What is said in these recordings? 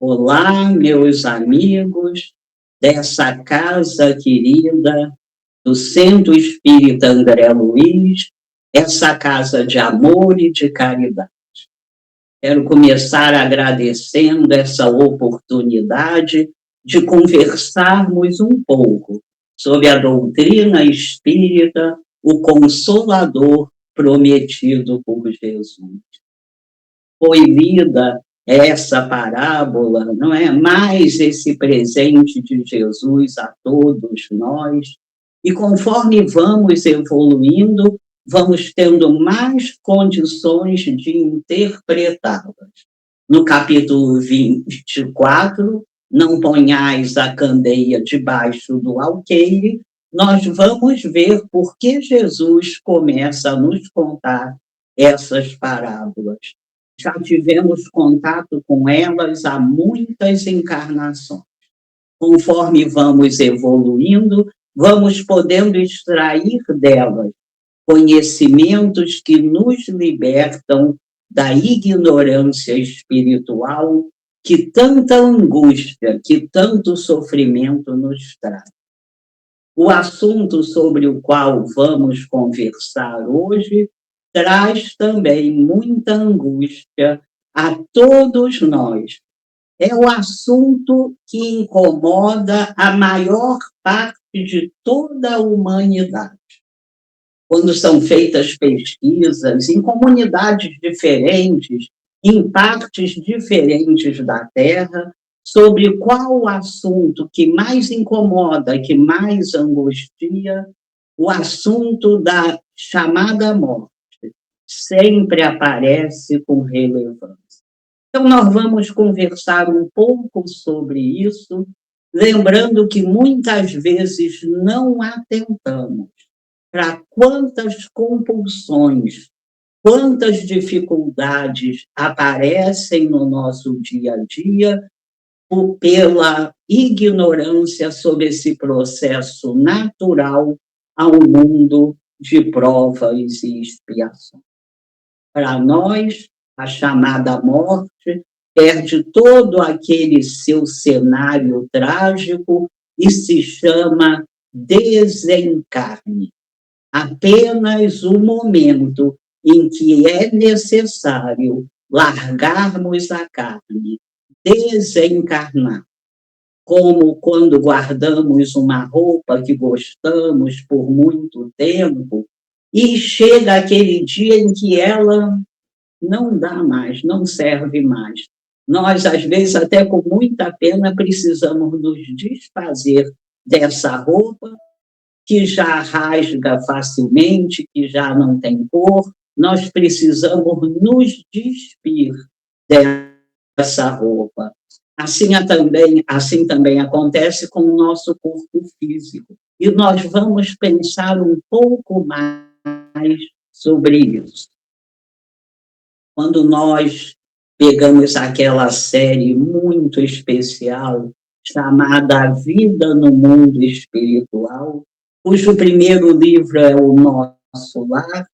Olá, meus amigos dessa casa querida do Centro Espírita André Luiz, essa casa de amor e de caridade. Quero começar agradecendo essa oportunidade de conversarmos um pouco sobre a doutrina espírita, o Consolador prometido por Jesus. Foi lida essa parábola, não é? Mais esse presente de Jesus a todos nós. E conforme vamos evoluindo, vamos tendo mais condições de interpretá-las. No capítulo 24, não ponhais a candeia debaixo do alqueire, nós vamos ver por que Jesus começa a nos contar essas parábolas. Já tivemos contato com elas há muitas encarnações. Conforme vamos evoluindo, vamos podendo extrair delas conhecimentos que nos libertam da ignorância espiritual que tanta angústia, que tanto sofrimento nos traz. O assunto sobre o qual vamos conversar hoje traz também muita angústia a todos nós. É o assunto que incomoda a maior parte de toda a humanidade. Quando são feitas pesquisas em comunidades diferentes, em partes diferentes da Terra, sobre qual o assunto que mais incomoda, que mais angustia, o assunto da chamada morte sempre aparece com relevância. Então, nós vamos conversar um pouco sobre isso, lembrando que muitas vezes não atentamos para quantas compulsões, quantas dificuldades aparecem no nosso dia a dia pela ignorância sobre esse processo natural ao mundo de provas e expiações. Para nós, a chamada morte perde todo aquele seu cenário trágico e se chama desencarne. Apenas o momento em que é necessário largarmos a carne, desencarnar. Como quando guardamos uma roupa que gostamos por muito tempo e chega aquele dia em que ela não dá mais, não serve mais. Nós, às vezes, até com muita pena, precisamos nos desfazer dessa roupa que já rasga facilmente, que já não tem cor. Nós precisamos nos despir dessa roupa. Assim também acontece com o nosso corpo físico. E nós vamos pensar um pouco mais sobre isso. Quando nós pegamos aquela série muito especial chamada A Vida no Mundo Espiritual, cujo primeiro livro é O Nosso Lar,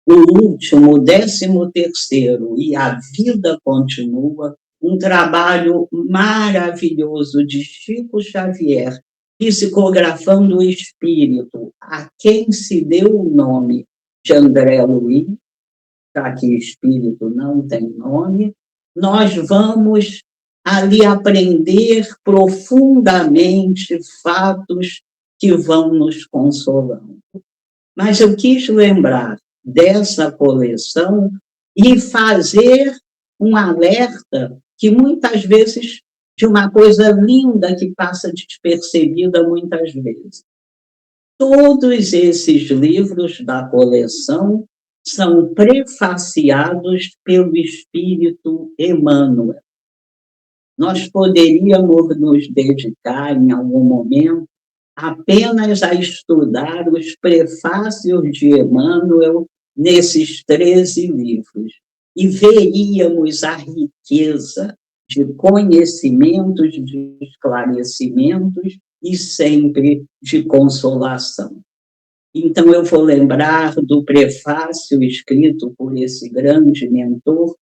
o último, o 13º, e A Vida Continua, um trabalho maravilhoso de Chico Xavier, psicografando o espírito, a quem se deu o nome de André Luiz, já que espírito não tem nome, nós vamos ali aprender profundamente fatos que vão nos consolando. Mas eu quis lembrar dessa coleção e fazer um alerta que muitas vezes, de uma coisa linda que passa despercebida muitas vezes. Todos esses livros da coleção são prefaciados pelo Espírito Emmanuel. Nós poderíamos nos dedicar, em algum momento, apenas a estudar os prefácios de Emmanuel nesses 13 livros, e veríamos a riqueza de conhecimentos, de esclarecimentos e sempre de consolação. Então, eu vou lembrar do prefácio escrito por esse grande mentor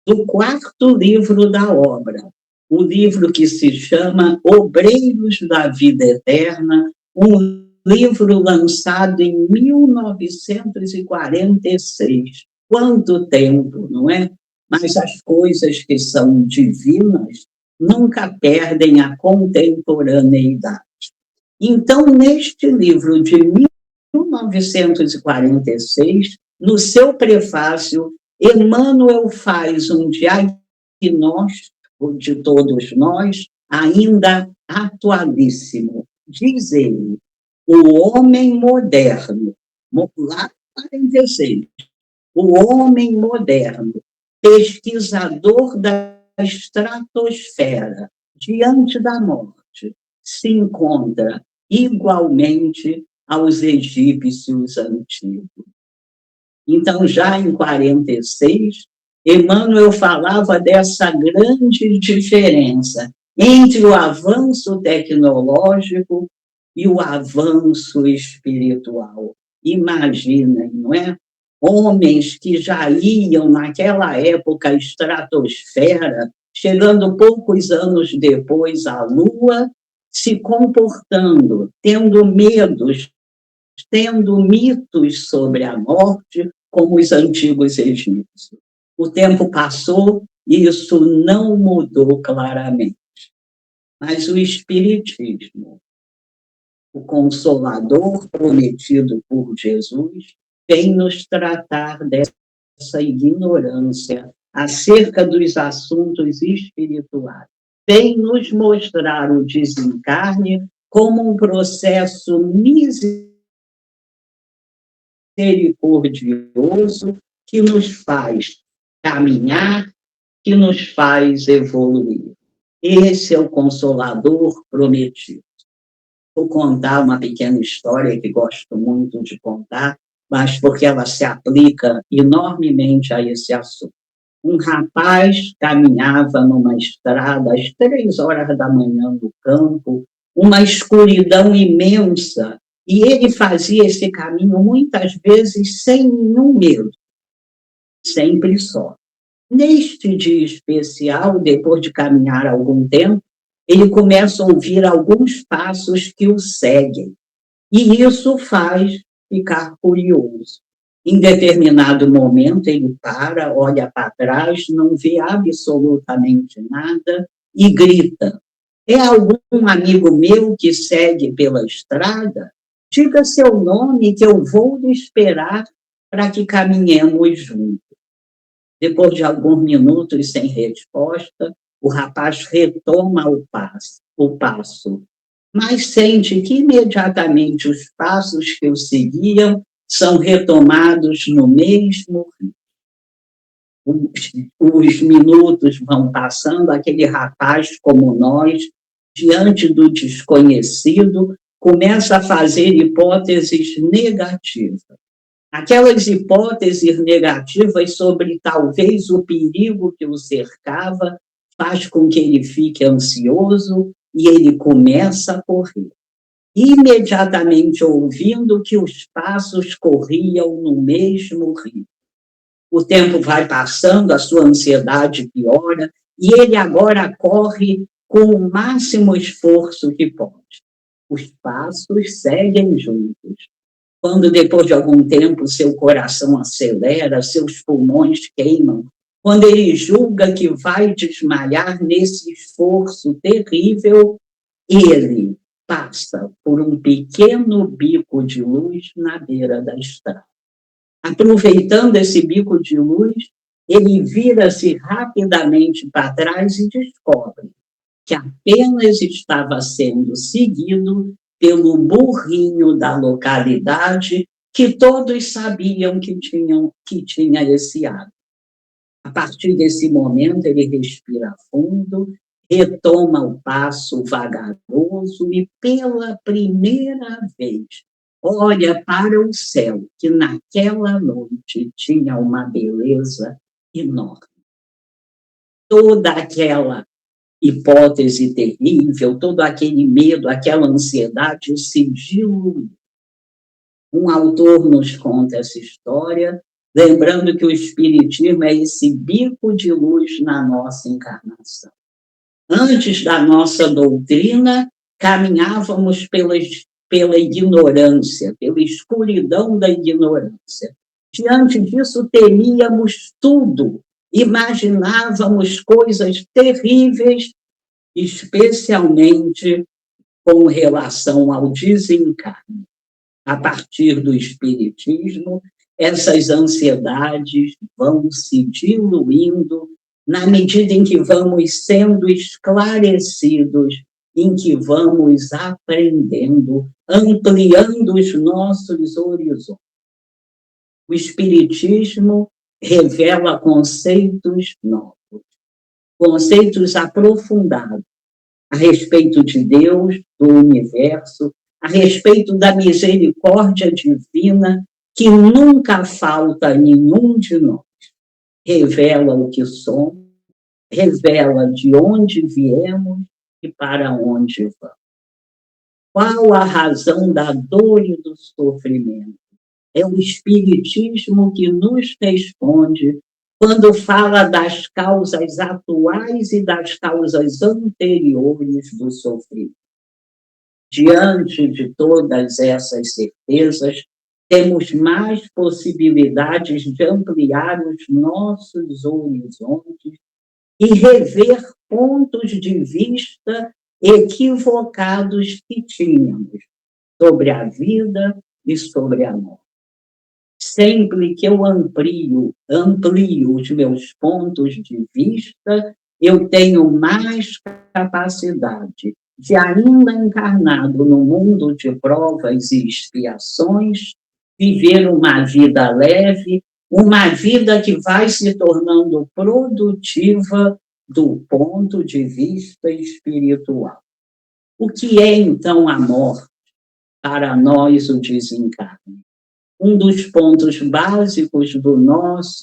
do 4º livro da obra, o livro que se chama Obreiros da Vida Eterna, um livro lançado em 1946. Quanto tempo, não é? Mas as coisas que são divinas nunca perdem a contemporaneidade. Então, neste livro de 1946, no seu prefácio, Emmanuel faz um diagnóstico de todos nós, ainda atualíssimo. Diz ele, o homem moderno, lá 46, o homem moderno, pesquisador da estratosfera, diante da morte, se encontra igualmente aos egípcios antigos. Então, já em 46, Emmanuel falava dessa grande diferença entre o avanço tecnológico e o avanço espiritual. Imaginem, não é? Homens que já iam, naquela época, à estratosfera, chegando poucos anos depois à Lua, se comportando, tendo medos, tendo mitos sobre a morte, como os antigos egípcios. O tempo passou e isso não mudou claramente. Mas o Espiritismo, o Consolador prometido por Jesus, vem nos tratar dessa ignorância acerca dos assuntos espirituais. Vem nos mostrar o desencarne como um processo misericordioso que nos faz caminhar, que nos faz evoluir. Esse é o Consolador prometido. Vou contar uma pequena história que gosto muito de contar, mas porque ela se aplica enormemente a esse assunto. Um rapaz caminhava numa estrada às 3 horas da manhã no campo, uma escuridão imensa, e ele fazia esse caminho muitas vezes sem nenhum medo, sempre só. Neste dia especial, depois de caminhar algum tempo, ele começa a ouvir alguns passos que o seguem, e isso faz ficar curioso. Em determinado momento, ele para, olha para trás, não vê absolutamente nada e grita: é algum amigo meu que segue pela estrada? Diga seu nome que eu vou lhe esperar para que caminhemos juntos. Depois de alguns minutos sem resposta, o rapaz retoma o passo, mas sente que imediatamente os passos que o seguiam são retomados no mesmo ritmo. Os minutos vão passando, aquele rapaz como nós, diante do desconhecido, começa a fazer hipóteses negativas. Aquelas hipóteses negativas sobre talvez o perigo que o cercava faz com que ele fique ansioso e ele começa a correr. Imediatamente ouvindo que os passos corriam no mesmo ritmo. O tempo vai passando, a sua ansiedade piora, e ele agora corre com o máximo esforço que pode. Os passos seguem juntos. Quando, depois de algum tempo, seu coração acelera, seus pulmões queimam, quando ele julga que vai desmaiar nesse esforço terrível, ele passa por um pequeno bico de luz na beira da estrada. Aproveitando esse bico de luz, ele vira-se rapidamente para trás e descobre que apenas estava sendo seguido pelo burrinho da localidade que todos sabiam que tinha esse hábito. A partir desse momento, ele respira fundo, retoma o passo vagaroso e, pela primeira vez, olha para o céu, que naquela noite tinha uma beleza enorme. Toda aquela hipótese terrível, todo aquele medo, aquela ansiedade se diluiu. Um autor nos conta essa história, lembrando que o Espiritismo é esse bico de luz na nossa encarnação. Antes da nossa doutrina, caminhávamos pela ignorância, pela escuridão da ignorância. Diante disso, temíamos tudo, imaginávamos coisas terríveis, especialmente com relação ao desencarne. A partir do Espiritismo, essas ansiedades vão se diluindo na medida em que vamos sendo esclarecidos, em que vamos aprendendo, ampliando os nossos horizontes. O Espiritismo revela conceitos novos, conceitos aprofundados a respeito de Deus, do universo, a respeito da misericórdia divina, que nunca falta a nenhum de nós. Revela o que somos, revela de onde viemos e para onde vamos. Qual a razão da dor e do sofrimento? É o Espiritismo que nos responde quando fala das causas atuais e das causas anteriores do sofrimento. Diante de todas essas certezas, temos mais possibilidades de ampliar os nossos horizontes e rever pontos de vista equivocados que tínhamos sobre a vida e sobre a morte. Sempre que eu amplio os meus pontos de vista, eu tenho mais capacidade de, ainda encarnado no mundo de provas e expiações, viver uma vida leve, uma vida que vai se tornando produtiva do ponto de vista espiritual. O que é, então, a morte? Para nós, o desencarne. Um dos pontos básicos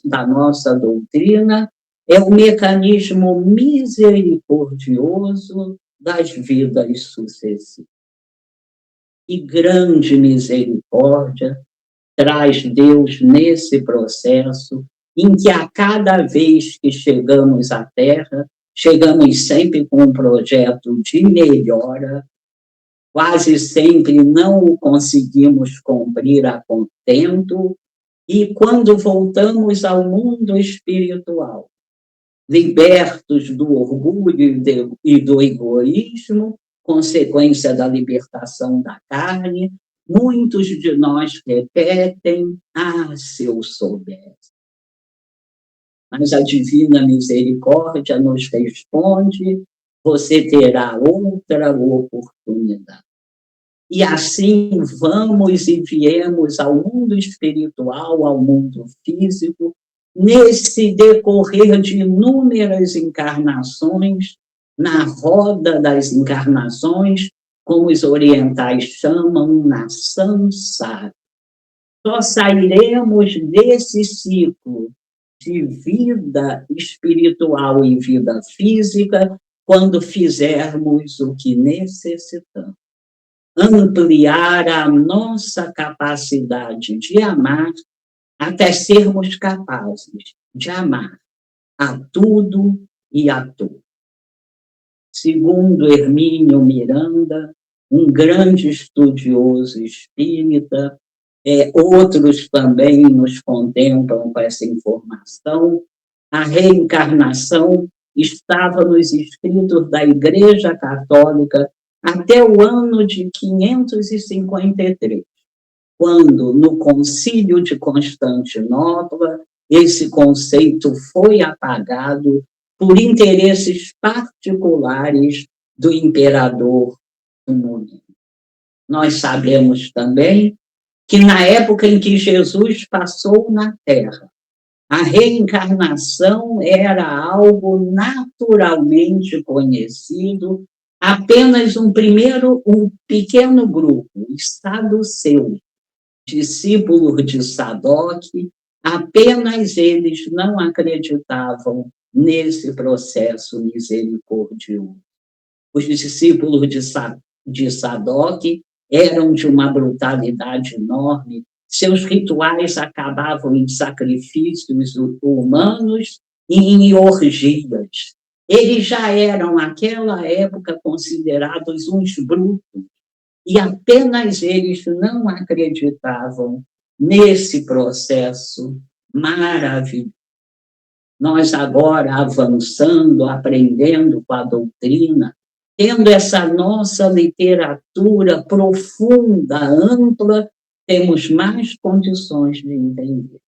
da nossa doutrina é o mecanismo misericordioso das vidas sucessivas. E grande misericórdia traz Deus nesse processo, em que a cada vez que chegamos à Terra, chegamos sempre com um projeto de melhora, quase sempre não o conseguimos cumprir a contento, e quando voltamos ao mundo espiritual, libertos do orgulho e do egoísmo, consequência da libertação da carne, muitos de nós repetem: se eu soubesse. Mas a divina misericórdia nos responde: você terá outra oportunidade. E assim vamos e viemos ao mundo espiritual, ao mundo físico, nesse decorrer de inúmeras encarnações, na roda das encarnações, como os orientais chamam, na samsara. Só sairemos desse ciclo de vida espiritual e vida física quando fizermos o que necessitamos. Ampliar a nossa capacidade de amar até sermos capazes de amar a tudo e a todos. Segundo Hermínio Miranda, um grande estudioso espírita, outros também nos contemplam com essa informação, a reencarnação estava nos escritos da Igreja Católica até o ano de 553, quando, no Concílio de Constantinopla, esse conceito foi apagado por interesses particulares do imperador do momento. Nós sabemos também que, na época em que Jesus passou na Terra, a reencarnação era algo naturalmente conhecido. Apenas um pequeno grupo, os saduceus, discípulos de Sadoc, apenas eles não acreditavam nesse processo misericordioso. Os discípulos de Sadoc eram de uma brutalidade enorme, seus rituais acabavam em sacrifícios humanos e em orgias. Eles já eram, naquela época, considerados uns brutos, e apenas eles não acreditavam nesse processo maravilhoso. Nós agora avançando, aprendendo com a doutrina, tendo essa nossa literatura profunda, ampla, temos mais condições de entender.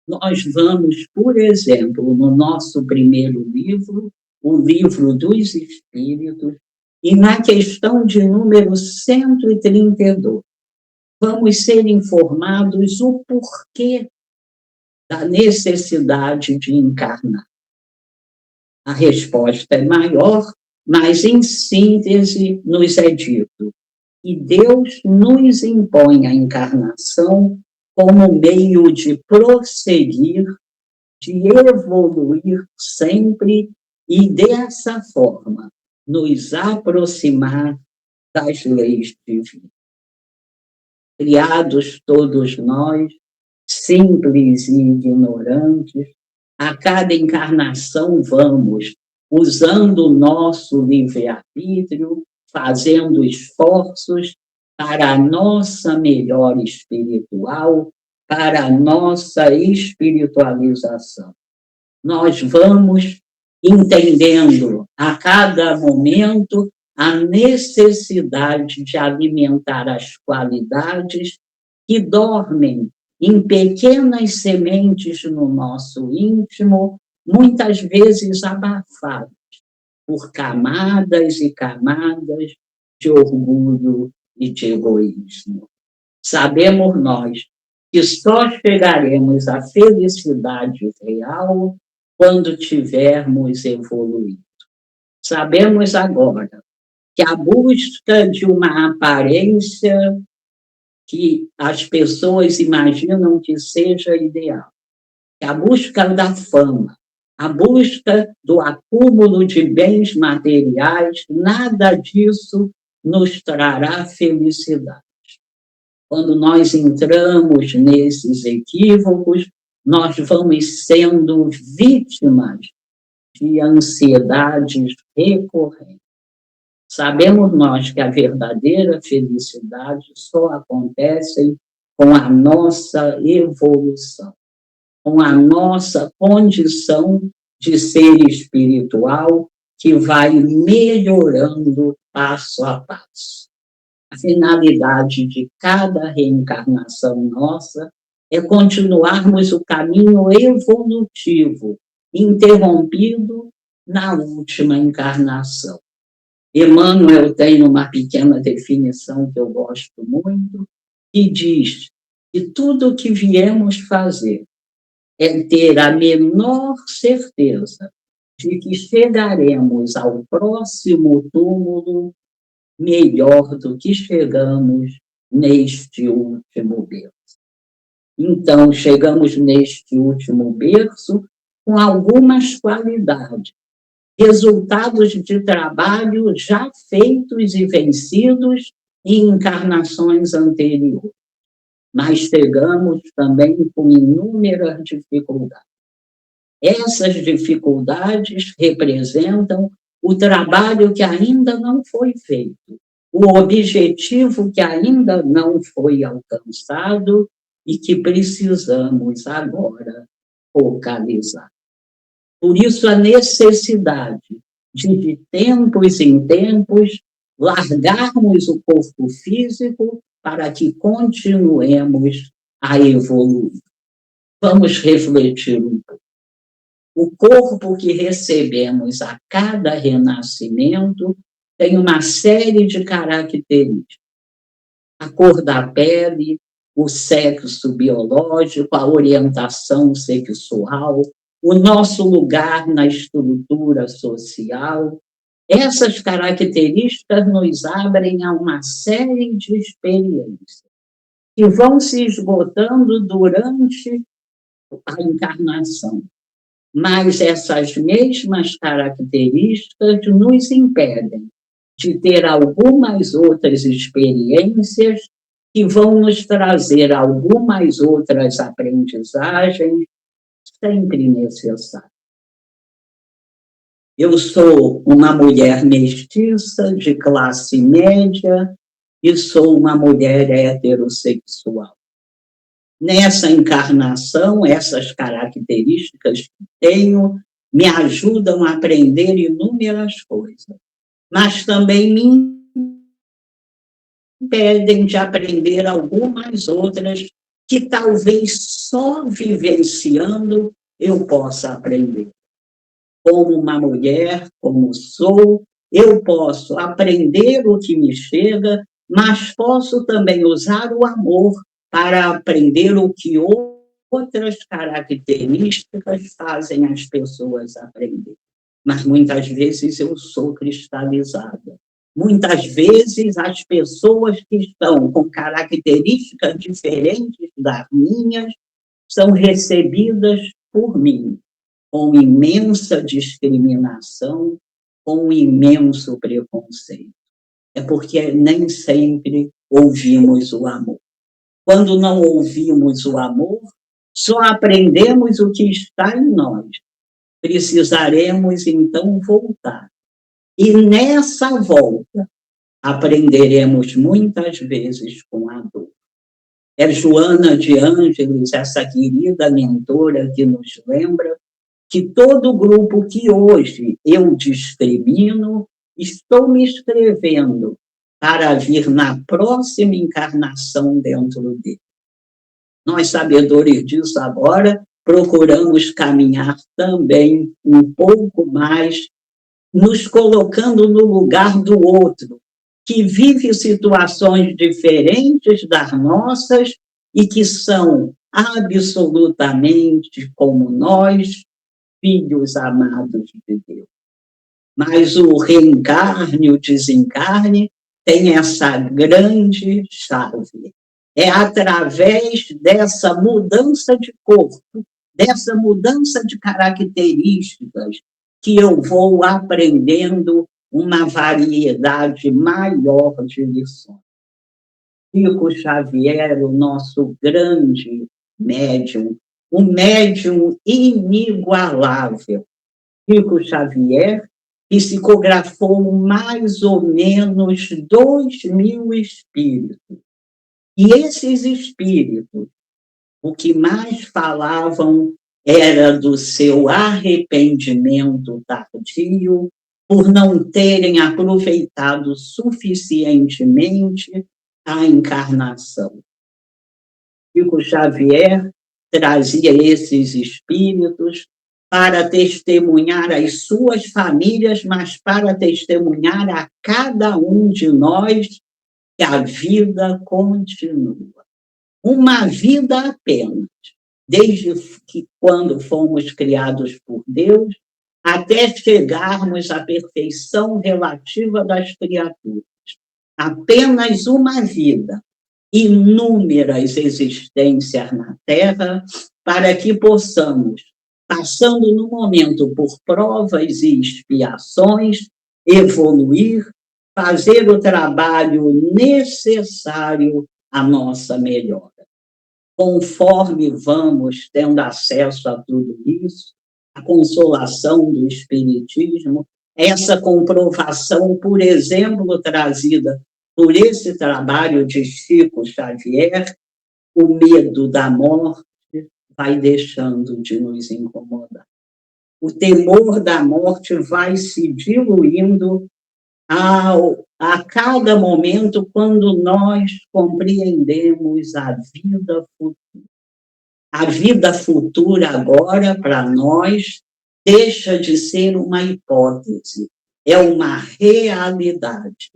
Nós vamos, por exemplo, no nosso primeiro livro, o Livro dos Espíritos, e na questão de número 132, vamos ser informados o porquê da necessidade de encarnar. A resposta é maior, mas em síntese nos é dito que Deus nos impõe a encarnação como meio de prosseguir, de evoluir sempre e, dessa forma, nos aproximar das leis divinas. Criados todos nós, simples e ignorantes, a cada encarnação vamos, usando o nosso livre-arbítrio, fazendo esforços para a nossa melhora espiritual, para a nossa espiritualização. Nós vamos entendendo a cada momento a necessidade de alimentar as qualidades que dormem em pequenas sementes no nosso íntimo, muitas vezes abafadas por camadas e camadas de orgulho e de egoísmo. Sabemos nós que só chegaremos à felicidade real quando tivermos evoluído. Sabemos agora que a busca de uma aparência que as pessoas imaginam que seja ideal, que a busca da fama, a busca do acúmulo de bens materiais, nada disso nos trará felicidade. Quando nós entramos nesses equívocos, nós vamos sendo vítimas de ansiedades recorrentes. Sabemos nós que a verdadeira felicidade só acontece com a nossa evolução, com a nossa condição de ser espiritual que vai melhorando passo a passo. A finalidade de cada reencarnação nossa é continuarmos o caminho evolutivo, interrompido na última encarnação. Emmanuel tem uma pequena definição que eu gosto muito, que diz que tudo o que viemos fazer é ter a menor certeza de que chegaremos ao próximo túmulo melhor do que chegamos neste último berço. Então, chegamos neste último berço com algumas qualidades, resultados de trabalho já feitos e vencidos em encarnações anteriores. Mas chegamos também com inúmeras dificuldades. Essas dificuldades representam o trabalho que ainda não foi feito, o objetivo que ainda não foi alcançado e que precisamos agora focalizar. Por isso, a necessidade de tempos em tempos, largarmos o corpo físico para que continuemos a evoluir. Vamos refletir um pouco. O corpo que recebemos a cada renascimento tem uma série de características. A cor da pele, o sexo biológico, a orientação sexual, o nosso lugar na estrutura social. Essas características nos abrem a uma série de experiências que vão se esgotando durante a encarnação. Mas essas mesmas características nos impedem de ter algumas outras experiências que vão nos trazer algumas outras aprendizagens sempre necessárias. Eu sou uma mulher mestiça, de classe média, e sou uma mulher heterossexual. Nessa encarnação, essas características que tenho me ajudam a aprender inúmeras coisas, mas também me impedem de aprender algumas outras que talvez só vivenciando eu possa aprender. Como uma mulher, como sou, eu posso aprender o que me chega, mas posso também usar o amor para aprender o que outras características fazem as pessoas aprender. Mas muitas vezes eu sou cristalizada. Muitas vezes as pessoas que estão com características diferentes das minhas são recebidas por mim com imensa discriminação, com imenso preconceito. É porque nem sempre ouvimos o amor. Quando não ouvimos o amor, só aprendemos o que está em nós. Precisaremos, então, voltar. E nessa volta, aprenderemos muitas vezes com a dor. É Joana de Ângeles, essa querida mentora que nos lembra que todo grupo que hoje eu discrimino, estou me inscrevendo para vir na próxima encarnação dentro dele. Nós, sabedores disso agora, procuramos caminhar também um pouco mais, nos colocando no lugar do outro, que vive situações diferentes das nossas e que são absolutamente como nós, filhos amados de Deus. Mas o reencarne, o desencarne, tem essa grande chave. É através dessa mudança de corpo, dessa mudança de características, que eu vou aprendendo uma variedade maior de lições. Chico Xavier, o nosso grande médium, um médium inigualável. Chico Xavier psicografou mais ou menos 2.000 espíritos. E esses espíritos, o que mais falavam era do seu arrependimento tardio, por não terem aproveitado suficientemente a encarnação. Chico Xavier trazia esses espíritos para testemunhar as suas famílias, mas para testemunhar a cada um de nós que a vida continua. Uma vida apenas, desde que quando fomos criados por Deus, até chegarmos à perfeição relativa das criaturas. Apenas uma vida, inúmeras existências na Terra, para que possamos, passando no momento por provas e expiações, evoluir, fazer o trabalho necessário à nossa melhora. Conforme vamos tendo acesso a tudo isso, a consolação do Espiritismo, essa comprovação, por exemplo, trazida por esse trabalho de Chico Xavier, o medo da morte vai deixando de nos incomodar. O temor da morte vai se diluindo a cada momento quando nós compreendemos a vida futura. A vida futura agora, para nós, deixa de ser uma hipótese, é uma realidade.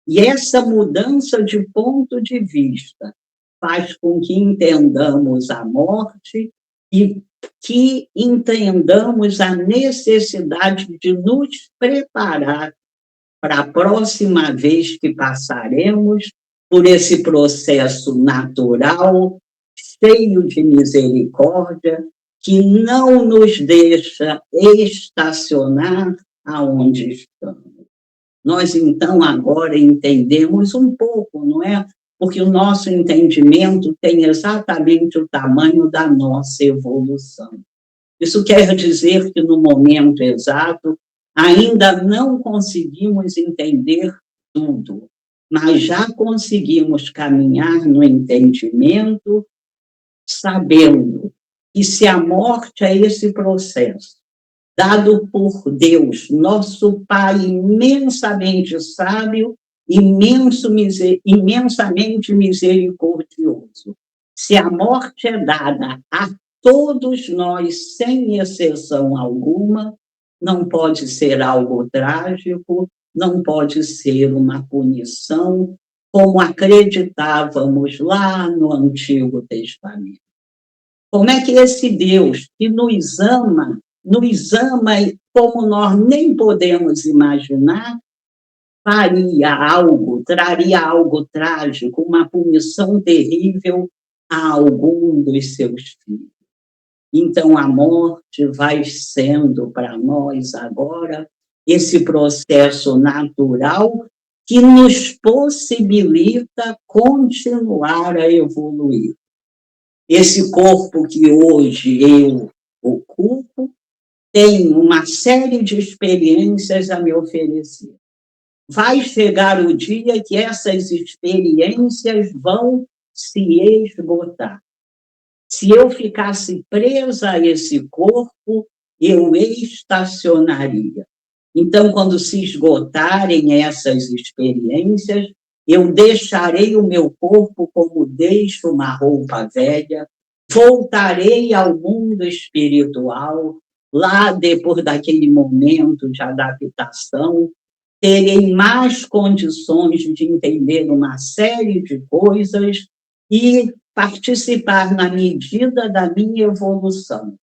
E essa mudança de ponto de vista faz com que entendamos a morte e que entendamos a necessidade de nos preparar para a próxima vez que passaremos por esse processo natural, cheio de misericórdia, que não nos deixa estacionar aonde estamos. Nós, então, agora entendemos um pouco, não é? Porque o nosso entendimento tem exatamente o tamanho da nossa evolução. Isso quer dizer que, no momento exato, Ainda não conseguimos entender tudo, mas já conseguimos caminhar no entendimento, sabendo que se a morte é esse processo, dado por Deus, nosso Pai imensamente sábio, imensamente misericordioso. Se a morte é dada a todos nós, sem exceção alguma, não pode ser algo trágico, não pode ser uma punição, como acreditávamos lá no Antigo Testamento. Como é que esse Deus que nos ama como nós nem podemos imaginar, traria algo trágico, uma punição terrível a algum dos seus filhos? Então, a morte vai sendo para nós agora esse processo natural que nos possibilita continuar a evoluir. Esse corpo que hoje eu ocupo tem uma série de experiências a me oferecer. Vai chegar o dia que essas experiências vão se esgotar. Se eu ficasse presa a esse corpo, eu estacionaria. Então, quando se esgotarem essas experiências, eu deixarei o meu corpo como deixo uma roupa velha, voltarei ao mundo espiritual, lá depois daquele momento de adaptação, terei mais condições de entender uma série de coisas e participar na medida da minha evolução,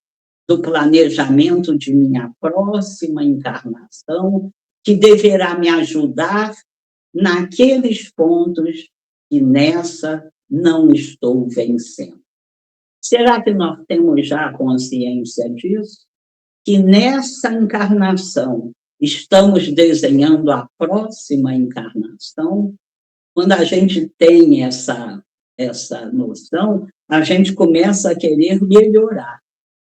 do planejamento de minha próxima encarnação, que deverá me ajudar naqueles pontos que nessa não estou vencendo. Será que nós temos já consciência disso? Que nessa encarnação estamos desenhando a próxima encarnação? Quando a gente tem essa noção, a gente começa a querer melhorar,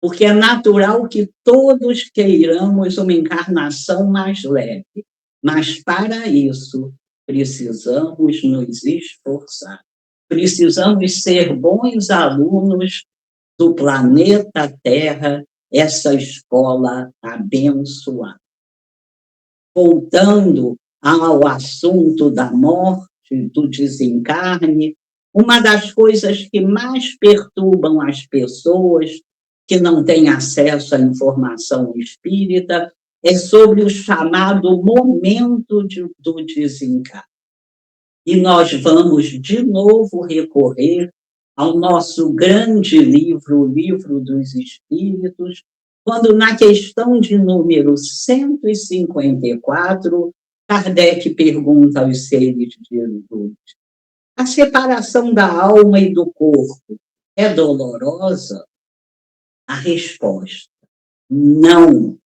porque é natural que todos queiramos uma encarnação mais leve, mas para isso precisamos nos esforçar, precisamos ser bons alunos do planeta Terra, essa escola abençoada. Voltando ao assunto da morte, do desencarne, uma das coisas que mais perturbam as pessoas que não têm acesso à informação espírita é sobre o chamado momento do desencarne. E nós vamos, de novo, recorrer ao nosso grande livro, o Livro dos Espíritos, quando, na questão de número 154, Kardec pergunta aos seres de luz: a separação da alma e do corpo é dolorosa? A resposta: não.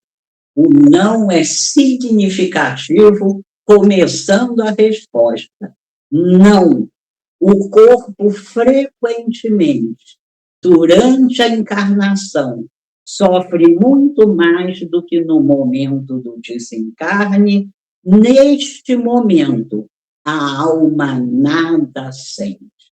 O não é significativo, começando a resposta. Não. O corpo frequentemente, durante a encarnação, sofre muito mais do que no momento do desencarne. Neste momento, a alma nada sente.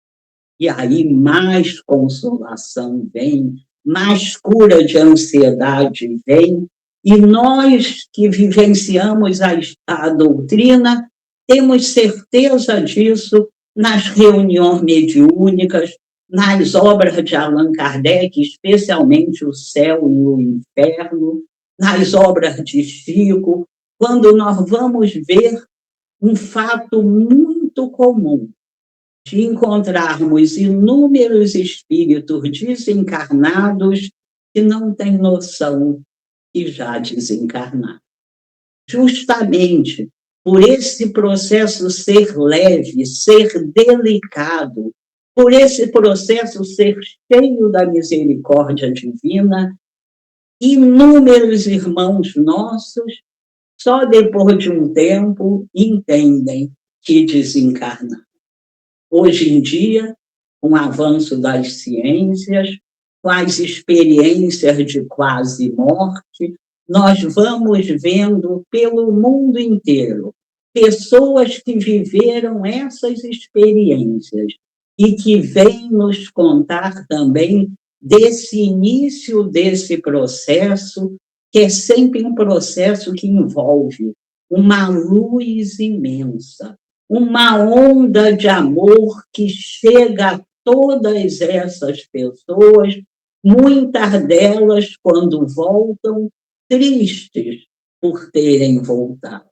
E aí mais consolação vem, mais cura de ansiedade vem, e nós que vivenciamos a doutrina, temos certeza disso nas reuniões mediúnicas, nas obras de Allan Kardec, especialmente O Céu e o Inferno, nas obras de Chico, quando nós vamos ver um fato muito comum, de encontrarmos inúmeros espíritos desencarnados que não têm noção que já desencarnaram. Justamente por esse processo ser leve, ser delicado, por esse processo ser cheio da misericórdia divina, inúmeros irmãos nossos, só depois de um tempo, entendem que desencarnaram. Hoje em dia, com o avanço das ciências, com as experiências de quase morte, nós vamos vendo pelo mundo inteiro pessoas que viveram essas experiências e que vêm nos contar também desse início desse processo, que é sempre um processo que envolve uma luz imensa, uma onda de amor que chega a todas essas pessoas, muitas delas, quando voltam, tristes por terem voltado.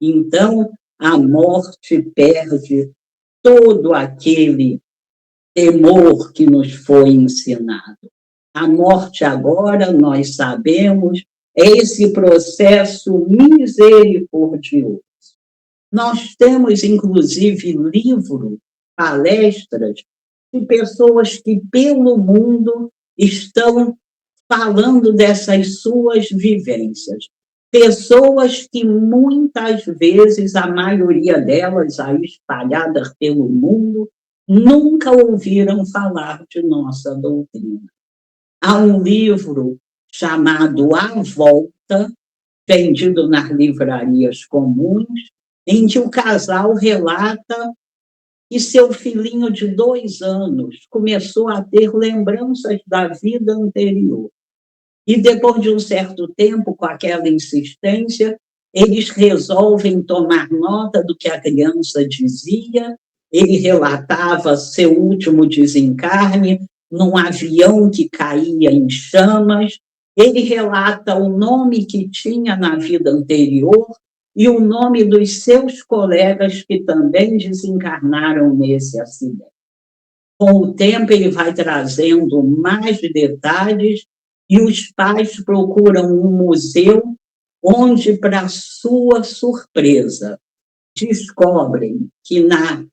Então, a morte perde todo aquele temor que nos foi ensinado. A morte agora, nós sabemos, é esse processo misericordioso. Nós temos, inclusive, livros, palestras de pessoas que, pelo mundo, estão falando dessas suas vivências. Pessoas que, muitas vezes, a maioria delas, aí espalhadas pelo mundo, nunca ouviram falar de nossa doutrina. Há um livro chamado A Volta, vendido nas livrarias comuns, em que o casal relata que seu filhinho de 2 anos começou a ter lembranças da vida anterior. E depois de um certo tempo, com aquela insistência, eles resolvem tomar nota do que a criança dizia. Ele relatava seu último desencarne num avião que caía em chamas. Ele relata o nome que tinha na vida anterior e o nome dos seus colegas que também desencarnaram nesse acidente. Com o tempo, ele vai trazendo mais detalhes e os pais procuram um museu onde, para sua surpresa, descobrem que na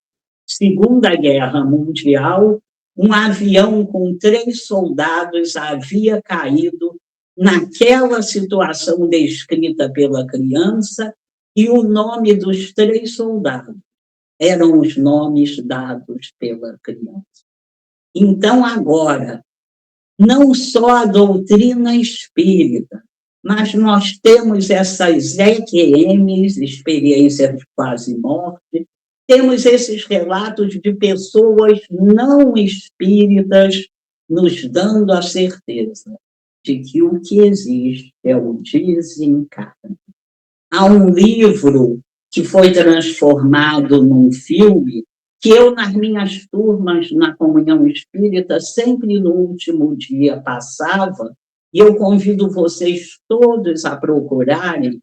Segunda Guerra Mundial, um avião com 3 soldados havia caído naquela situação descrita pela criança e o nome dos 3 soldados eram os nomes dados pela criança. Então, agora, não só a doutrina espírita, mas nós temos essas EQMs, experiências de quase morte, temos esses relatos de pessoas não espíritas nos dando a certeza de que o que existe é o desencarne. Há um livro que foi transformado num filme, que eu, nas minhas turmas, na comunhão espírita, sempre no último dia passava, e eu convido vocês todos a procurarem,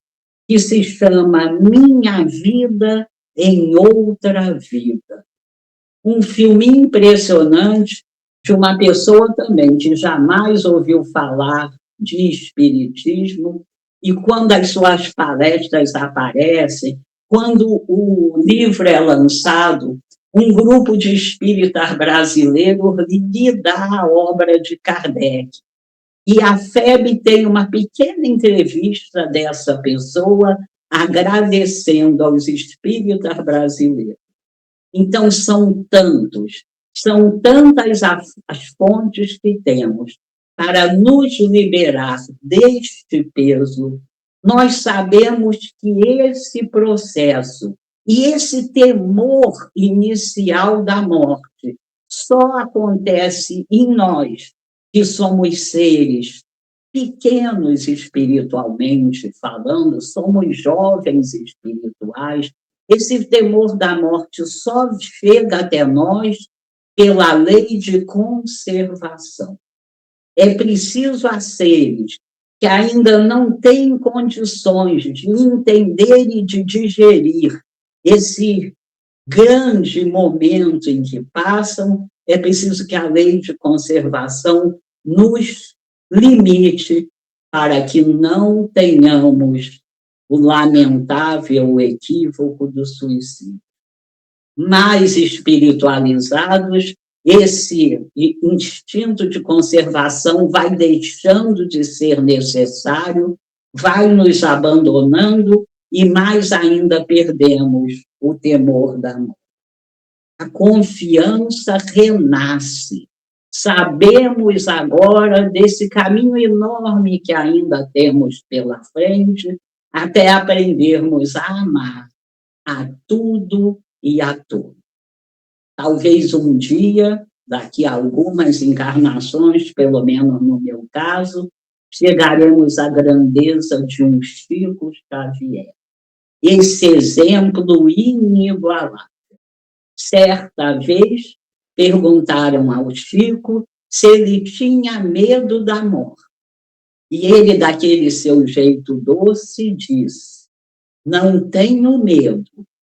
que se chama Minha Vida em Outra Vida. Um filme impressionante de uma pessoa também que jamais ouviu falar de espiritismo, e quando as suas palestras aparecem, quando o livro é lançado, um grupo de espíritas brasileiros lhe dá a obra de Kardec. E a FEB tem uma pequena entrevista dessa pessoa agradecendo aos espíritas brasileiros. Então, são tantas as fontes que temos para nos liberar deste peso. Nós sabemos que esse processo e esse temor inicial da morte só acontece em nós, que somos seres pequenos espiritualmente falando, somos jovens espirituais. Esse temor da morte só chega até nós pela lei de conservação. É preciso a seres que ainda não têm condições de entender e de digerir esse grande momento em que passam, é preciso que a lei de conservação nos limite para que não tenhamos o lamentável equívoco do suicídio. Mais espiritualizados, esse instinto de conservação vai deixando de ser necessário, vai nos abandonando e mais ainda perdemos o temor da morte. A confiança renasce Sabemos agora desse caminho enorme que ainda temos pela frente, até aprendermos a amar a tudo e a todos. Talvez um dia, daqui a algumas encarnações, pelo menos no meu caso, chegaremos à grandeza de um Chico Xavier. Esse exemplo inigualável. Certa vez, perguntaram ao Chico se ele tinha medo da morte. E ele, daquele seu jeito doce, disse: não tenho medo,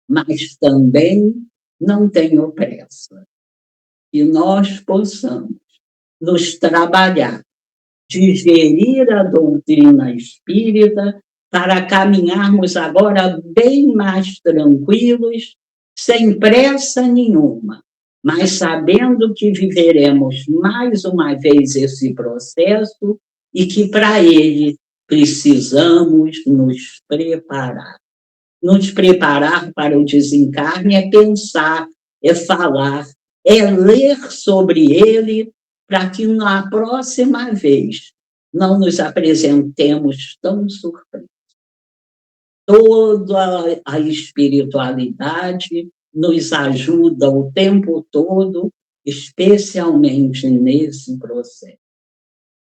mas também não tenho pressa. E nós possamos nos trabalhar, digerir a doutrina espírita, para caminharmos agora bem mais tranquilos, sem pressa nenhuma, mas sabendo que viveremos mais uma vez esse processo e que para ele precisamos nos preparar. Nos preparar para o desencarne é pensar, é falar, é ler sobre ele, para que na próxima vez não nos apresentemos tão surpresos. Toda a espiritualidade nos ajuda o tempo todo, especialmente nesse processo.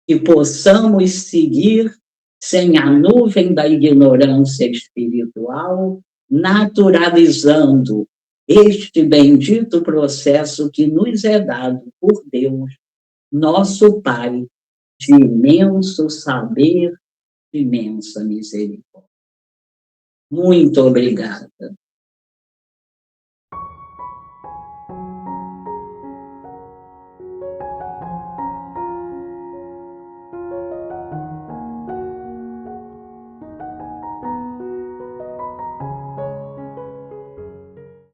Que possamos seguir sem a nuvem da ignorância espiritual, naturalizando este bendito processo que nos é dado por Deus, nosso Pai, de imenso saber, de imensa misericórdia. Muito obrigada.